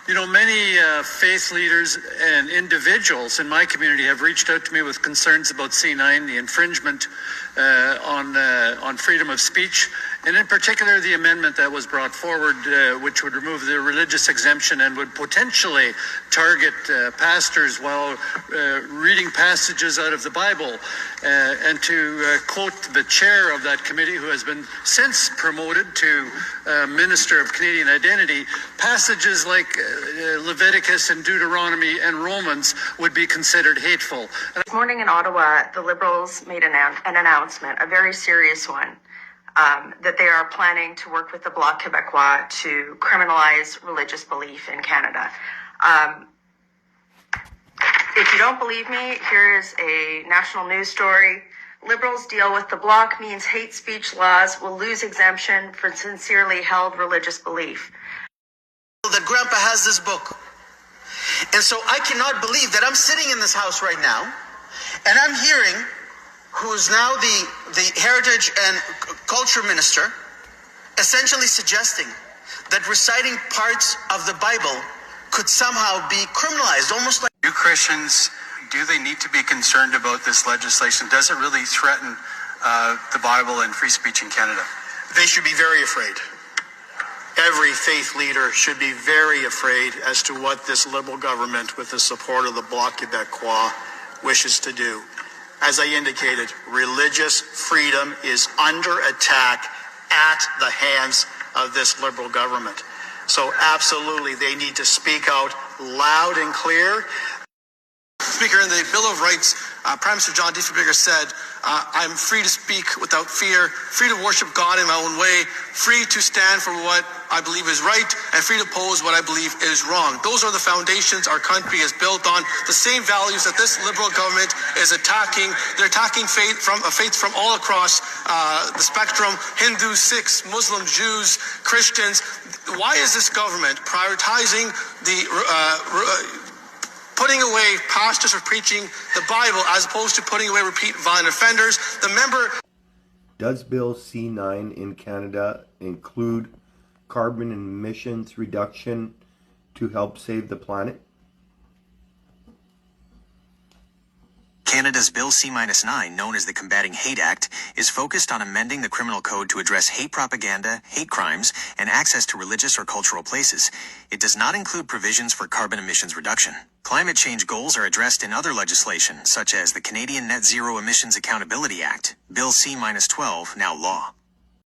You know, many faith leaders and individuals in my community have reached out to me with concerns about C9, the infringement on freedom of speech, and in particular the amendment that was brought forward, which would remove the religious exemption and would potentially target pastors while reading passages out of the Bible. And to quote the chair of that committee, who has been since promoted to Minister of Canadian Identity, passages like Leviticus and Deuteronomy and Romans would be considered hateful. This morning in Ottawa, the Liberals made an announcement, a very serious one, that they are planning to work with the Bloc Québécois to criminalize religious belief in Canada. If you don't believe me, here's a national news story. Liberals deal with the Bloc means hate speech laws will lose exemption for sincerely held religious belief. That Grandpa has this book. And so I cannot believe that I'm sitting in this house right now and I'm hearing who's now the Heritage and Culture Minister essentially suggesting that reciting parts of the Bible could somehow be criminalized, almost like... Do Christians, do they need to be concerned about this legislation? Does it really threaten the Bible and free speech in Canada? They should be very afraid. Every faith leader should be very afraid as to what this Liberal government, with the support of the Bloc Québécois, wishes to do. As I indicated, religious freedom is under attack at the hands of this Liberal government. So absolutely, they need to speak out loud and clear. Speaker, in the Bill of Rights, Prime Minister John Diefenbaker said, I'm free to speak without fear, free to worship God in my own way, free to stand for what I believe is right, and free to oppose what I believe is wrong. Those are the foundations our country is built on, the same values that this Liberal government is attacking. They're attacking faith from all across the spectrum, Hindus, Sikhs, Muslims, Jews, Christians. Why is this government prioritizing the putting away pastors for preaching the Bible as opposed to putting away repeat violent offenders? The member... Does Bill C9 in Canada include carbon emissions reduction to help save the planet? Canada's Bill C-9, known as the Combating Hate Act, is focused on amending the criminal code to address hate propaganda, hate crimes, and access to religious or cultural places. It does not include provisions for carbon emissions reduction. Climate change goals are addressed in other legislation, such as the Canadian Net Zero Emissions Accountability Act, Bill C-12, now law.